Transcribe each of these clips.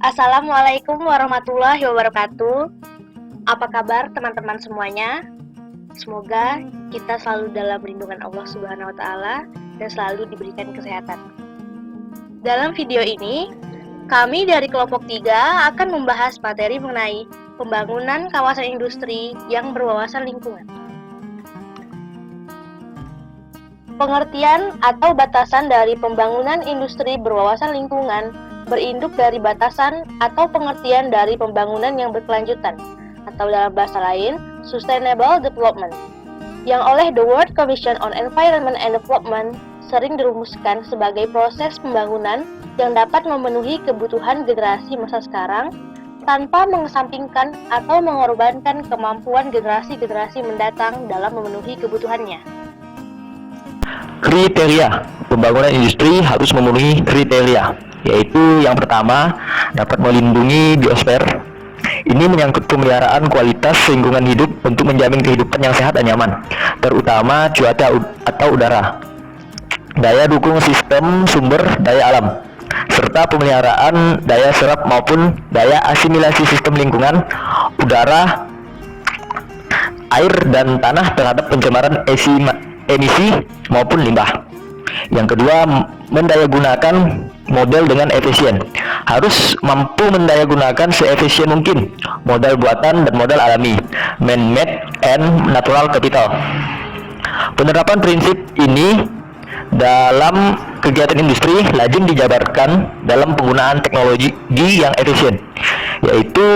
Assalamualaikum warahmatullahi wabarakatuh. Apa kabar teman-teman semuanya? Semoga kita selalu dalam lindungan Allah Subhanahu wa taala dan selalu diberikan kesehatan. Dalam video ini, kami dari kelompok 3 akan membahas materi mengenai pembangunan kawasan industri yang berwawasan lingkungan. Pengertian atau batasan dari pembangunan industri berwawasan lingkungan berinduk dari batasan atau pengertian dari pembangunan yang berkelanjutan, atau dalam bahasa lain, Sustainable Development, yang oleh the World Commission on Environment and Development sering dirumuskan sebagai proses pembangunan yang dapat memenuhi kebutuhan generasi masa sekarang tanpa mengesampingkan atau mengorbankan kemampuan generasi-generasi mendatang dalam memenuhi kebutuhannya. Kriteria pembangunan industri harus memenuhi kriteria, yaitu yang pertama, dapat melindungi biosfer. Ini menyangkut pemeliharaan kualitas lingkungan hidup untuk menjamin kehidupan yang sehat dan nyaman, terutama cuaca atau udara. Daya dukung sistem sumber daya alam, serta pemeliharaan daya serap maupun daya asimilasi sistem lingkungan, udara, air, dan tanah terhadap pencemaran emisi maupun limbah. Yang kedua, mendayagunakan modal dengan efisien. Harus mampu mendayagunakan seefisien mungkin modal buatan dan modal alami, man-made and natural capital. Penerapan prinsip ini dalam kegiatan industri lazim dijabarkan dalam penggunaan teknologi yang efisien, yaitu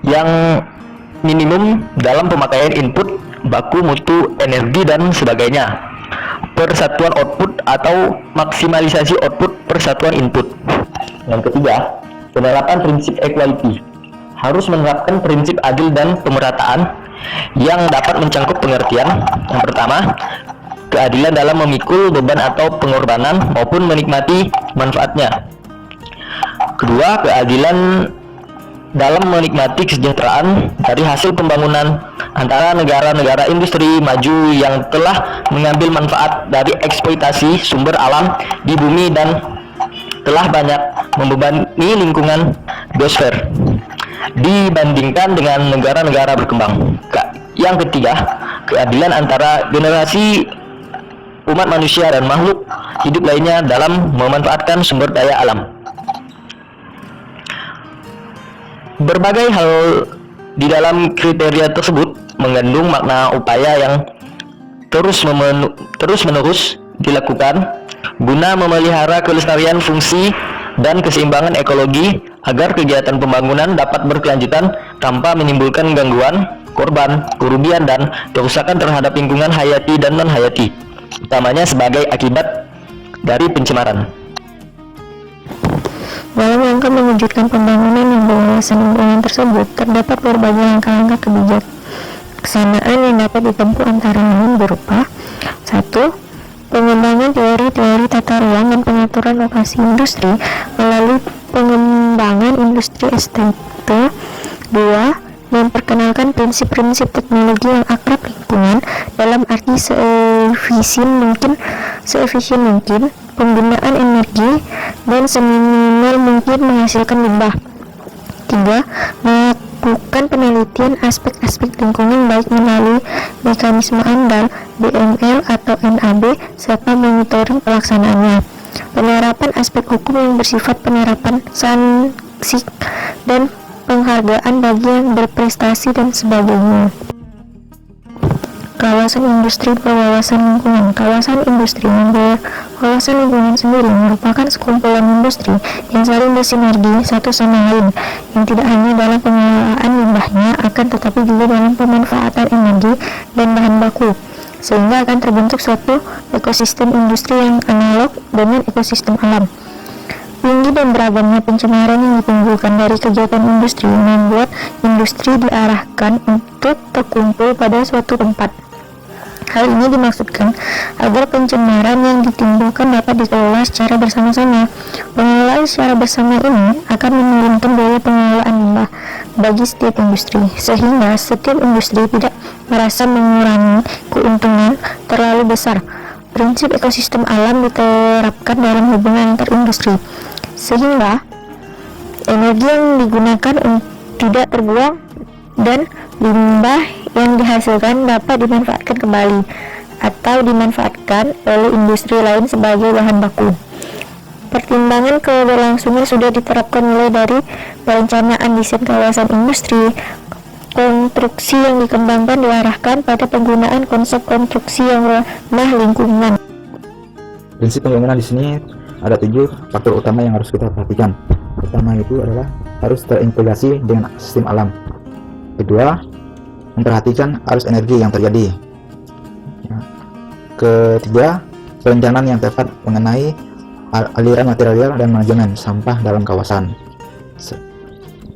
yang minimum dalam pemakaian input, baku mutu, energi, dan sebagainya. Persatuan output atau maksimalisasi output persatuan input. Yang ketiga, penerapan prinsip equality. Harus menerapkan prinsip adil dan pemerataan yang dapat mencangkup pengertian. Yang pertama, keadilan dalam memikul beban atau pengorbanan maupun menikmati manfaatnya. Kedua, keadilan dalam menikmati kesejahteraan dari hasil pembangunan antara negara-negara industri maju yang telah mengambil manfaat dari eksploitasi sumber alam di bumi dan telah banyak membebani lingkungan biosfer dibandingkan dengan negara-negara berkembang. Yang ketiga, keadilan antara generasi umat manusia dan makhluk hidup lainnya dalam memanfaatkan sumber daya alam. Berbagai hal di dalam kriteria tersebut mengandung makna upaya yang terus-menerus dilakukan guna memelihara kelestarian fungsi dan keseimbangan ekologi agar kegiatan pembangunan dapat berkelanjutan tanpa menimbulkan gangguan, korban, kerugian, dan kerusakan terhadap lingkungan hayati dan non-hayati, utamanya sebagai akibat dari pencemaran. Dalam rangka mewujudkan pembangunan yang berwawasan lingkungan tersebut, terdapat berbagai langkah-langkah kebijaksanaan yang dapat ditempuh antara lain berupa 1. Pengembangan teori-teori tata ruang dan pengaturan lokasi industri melalui pengembangan industri STT. 2. Memperkenalkan prinsip-prinsip teknologi yang akrab lingkungan dalam arti seefisien mungkin penggunaan energi dan seminimal mungkin menghasilkan limbah. 3. Melakukan penelitian aspek-aspek lingkungan baik melalui mekanisme andal, BML atau NAB, serta monitoring pelaksanaannya. Penerapan aspek hukum yang bersifat penerapan sanksi dan penghargaan bagi yang berprestasi dan sebagainya. Kawasan industri berwawasan lingkungan. Kawasan industri yang berwawasan lingkungan sendiri merupakan sekumpulan industri yang saling bersinergi satu sama lain, yang tidak hanya dalam pengelolaan limbahnya, akan tetapi juga dalam pemanfaatan energi dan bahan baku, sehingga akan terbentuk suatu ekosistem industri yang analog dengan ekosistem alam. Tinggi dan beragamnya pencemaran yang ditimbulkan dari kegiatan industri membuat industri diarahkan untuk terkumpul pada suatu tempat. Hal ini dimaksudkan agar pencemaran yang ditimbulkan dapat dikelola secara bersama-sama. Pengelolaan secara bersama ini akan menurunkan biaya pengelolaan limbah bagi setiap industri, sehingga setiap industri tidak merasa mengurangi keuntungan terlalu besar. Prinsip ekosistem alam diterapkan dalam hubungan antar industri, sehingga energi yang digunakan tidak terbuang dan limbah yang dihasilkan dapat dimanfaatkan kembali atau dimanfaatkan oleh industri lain sebagai bahan baku. Pertimbangan keberlangsungan sudah diterapkan mulai dari perencanaan desain kawasan industri. Konstruksi yang dikembangkan diarahkan pada penggunaan konsep konstruksi yang ramah lingkungan. Prinsip pembangunan di sini ada 7 faktor utama yang harus kita perhatikan. Pertama itu adalah harus terintegrasi dengan sistem alam. Kedua, memperhatikan arus energi yang terjadi. Ketiga, perencanaan yang tepat mengenai aliran material dan manajemen sampah dalam kawasan.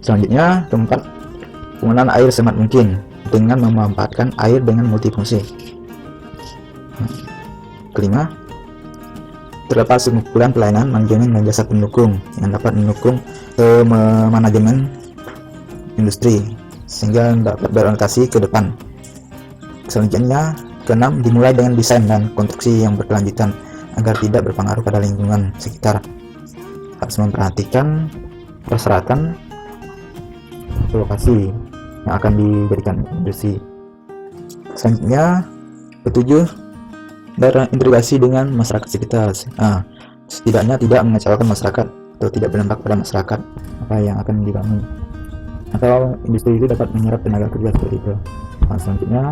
Selanjutnya, keempat, penggunaan air sehemat mungkin dengan memanfaatkan air dengan multifungsi. Kelima, terdapat sekumpulan pelayanan, manajemen, dan jasa pendukung yang dapat mendukung manajemen industri sehingga dapat berorientasi ke depan. Selanjutnya, keenam, dimulai dengan desain dan konstruksi yang berkelanjutan agar tidak berpengaruh pada lingkungan sekitar. Harus memperhatikan persyaratan lokasi yang akan dijadikan industri. Selanjutnya, ketujuh, berintegrasi dengan masyarakat sekitar. Setidaknya tidak mengecewakan masyarakat atau tidak berdampak pada masyarakat apa yang akan dibangun, atau industri itu dapat menyerap tenaga kerja seperti itu. Selanjutnya,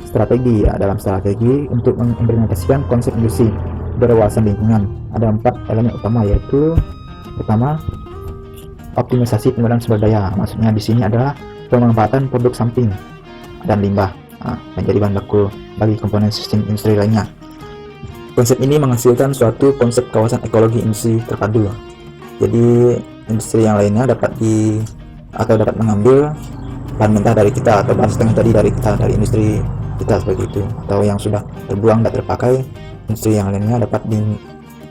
strategi. Dalam strategi untuk mengimplementasikan konsep industri berwawasan lingkungan ada 4 elemen utama, yaitu pertama, optimisasi penggunaan sumber daya. Maksudnya di sini adalah pemanfaatan produk samping dan limbah menjadi bahan baku bagi komponen sistem industri lainnya. Konsep ini menghasilkan suatu konsep kawasan ekologi industri terpadu. Jadi industri yang lainnya dapat mengambil bahan mentah dari kita atau bahan setengah tadi dari kita, dari industri kita seperti itu, atau yang sudah terbuang dan terpakai, industri yang lainnya dapat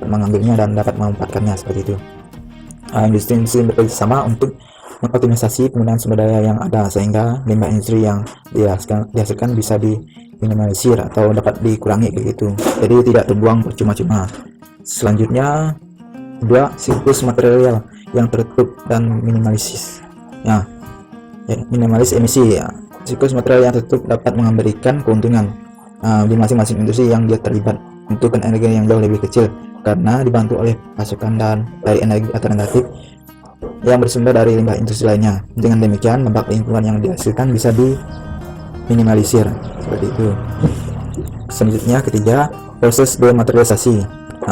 mengambilnya dan dapat memanfaatkannya seperti itu. Industri bekerja sama untuk mengoptimisasi penggunaan sumber daya yang ada sehingga limbah industri yang dihasilkan bisa diminimalisir atau dapat dikurangi begitu. Jadi tidak terbuang percuma-cuma. Selanjutnya, 2, siklus material yang tertutup dan minimalis emisi. Siklus material yang tertutup dapat memberikan keuntungan di masing-masing industri yang dia terlibat untuk energi yang jauh lebih kecil karena dibantu oleh pasokan dari energi alternatif yang bersumber dari limbah industri lainnya. Dengan demikian, dampak lingkungan yang dihasilkan bisa diminimalisir seperti itu. Selanjutnya, ketiga, proses dematerialisasi.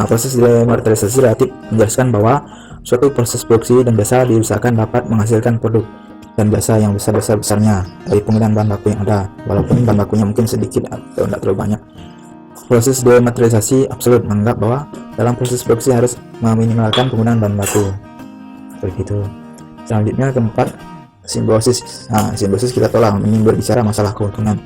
Proses dematerialisasi relatif menjelaskan bahwa suatu proses produksi dan jasa diusahakan dapat menghasilkan produk dan jasa yang besar-besarnya dari penggunaan bahan baku yang ada, walaupun bahan bakunya mungkin sedikit atau tidak terlalu banyak. Proses dematerialisasi absolut menganggap bahwa dalam proses produksi harus meminimalkan penggunaan bahan baku. Seperti itu. Selanjutnya, keempat, simbiosis. Simbiosis kita telah berbicara masalah keuntungan.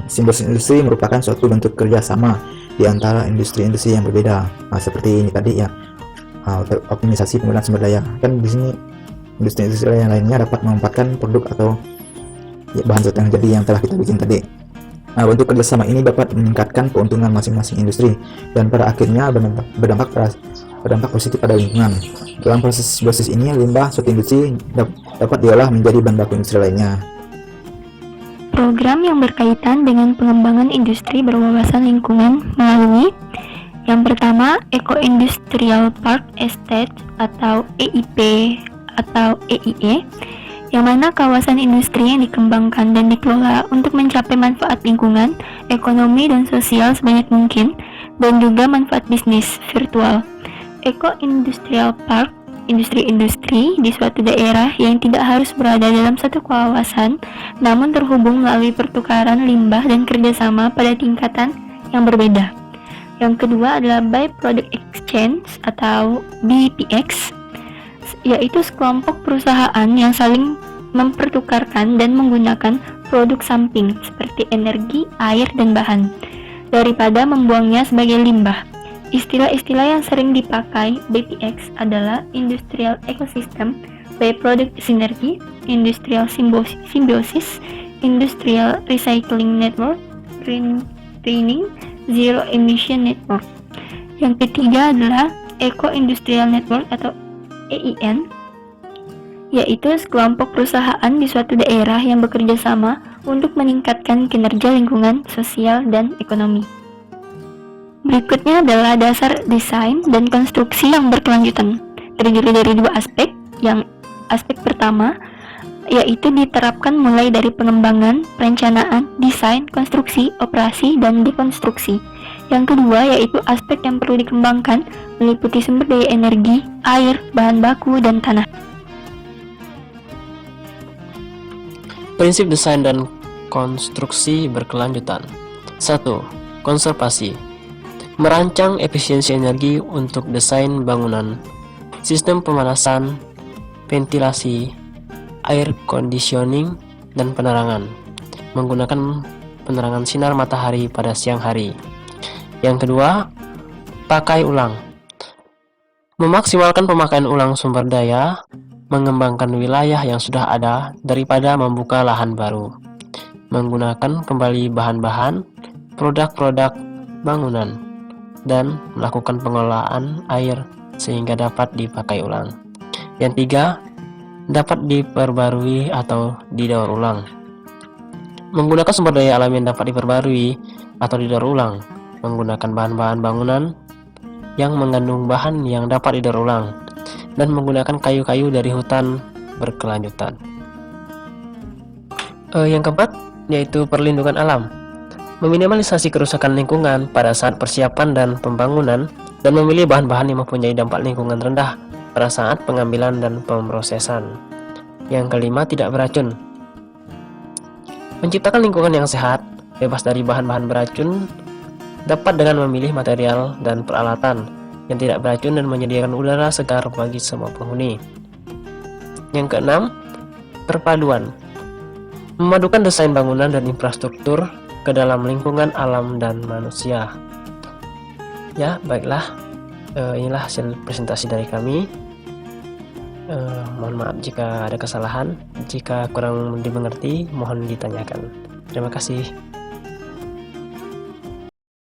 Simbiosis industri merupakan suatu bentuk kerjasama di antara industri-industri yang berbeda. Seperti ini tadi ya, optimisasi penggunaan sumber daya. Kan di sini industri-industri yang lainnya dapat memanfaatkan produk atau bahan setengah jadi yang telah kita bikin tadi. Bentuk kerjasama ini dapat meningkatkan keuntungan masing-masing industri dan pada akhirnya berdampak positif pada lingkungan. Dalam proses simbiosis ini, limbah suatu industri dapat diolah menjadi bahan baku industri lainnya. Program yang berkaitan dengan pengembangan industri berwawasan lingkungan melalui yang pertama, Eco Industrial Park Estate atau EIP atau EIE, yang mana kawasan industri yang dikembangkan dan dikelola untuk mencapai manfaat lingkungan, ekonomi, dan sosial sebanyak mungkin, dan juga manfaat bisnis virtual. Eco Industrial Park, industri-industri di suatu daerah yang tidak harus berada dalam satu kawasan, namun terhubung melalui pertukaran limbah dan kerjasama pada tingkatan yang berbeda. Yang kedua adalah By-Product Exchange atau BPX, yaitu sekelompok perusahaan yang saling mempertukarkan dan menggunakan produk samping seperti energi, air, dan bahan daripada membuangnya sebagai limbah. Istilah-istilah yang sering dipakai BPX adalah Industrial Ecosystem, By-Product Synergy, Industrial Symbiosis, Industrial Recycling Network, Green Training, Zero Emission Network. Yang ketiga adalah Eco-Industrial Network atau EIN, yaitu sekelompok perusahaan di suatu daerah yang bekerja sama untuk meningkatkan kinerja lingkungan, sosial, dan ekonomi. Berikutnya adalah dasar desain dan konstruksi yang berkelanjutan. Terdiri dari dua aspek. Yang aspek pertama yaitu diterapkan mulai dari pengembangan, perencanaan, desain, konstruksi, operasi, dan dekonstruksi. Yang kedua yaitu aspek yang perlu dikembangkan meliputi sumber daya energi, air, bahan baku, dan tanah. Prinsip desain dan konstruksi berkelanjutan. 1. Konservasi. Merancang efisiensi energi untuk desain bangunan, sistem pemanasan, ventilasi, air conditioning, dan penerangan, menggunakan penerangan sinar matahari pada siang hari. Yang kedua, pakai ulang. Memaksimalkan pemakaian ulang sumber daya, mengembangkan wilayah yang sudah ada daripada membuka lahan baru, menggunakan kembali bahan-bahan, produk-produk bangunan, dan melakukan pengelolaan air sehingga dapat dipakai ulang. Yang tiga, dapat diperbarui atau didaur ulang. Menggunakan sumber daya alam yang dapat diperbarui atau didaur ulang, menggunakan bahan-bahan bangunan yang mengandung bahan yang dapat didaur ulang, dan menggunakan kayu-kayu dari hutan berkelanjutan. Yang keempat, yaitu perlindungan alam. Meminimalisasi kerusakan lingkungan pada saat persiapan dan pembangunan, dan memilih bahan-bahan yang mempunyai dampak lingkungan rendah pada saat pengambilan dan pemrosesan. Yang kelima, tidak beracun. Menciptakan lingkungan yang sehat, bebas dari bahan-bahan beracun, dapat dengan memilih material dan peralatan yang tidak beracun dan menyediakan udara segar bagi semua penghuni. Yang keenam, perpaduan. Memadukan desain bangunan dan infrastruktur ke dalam lingkungan alam dan manusia. Ya, baiklah. Inilah hasil presentasi dari kami. Mohon maaf jika ada kesalahan. Jika kurang dimengerti, mohon ditanyakan. Terima kasih.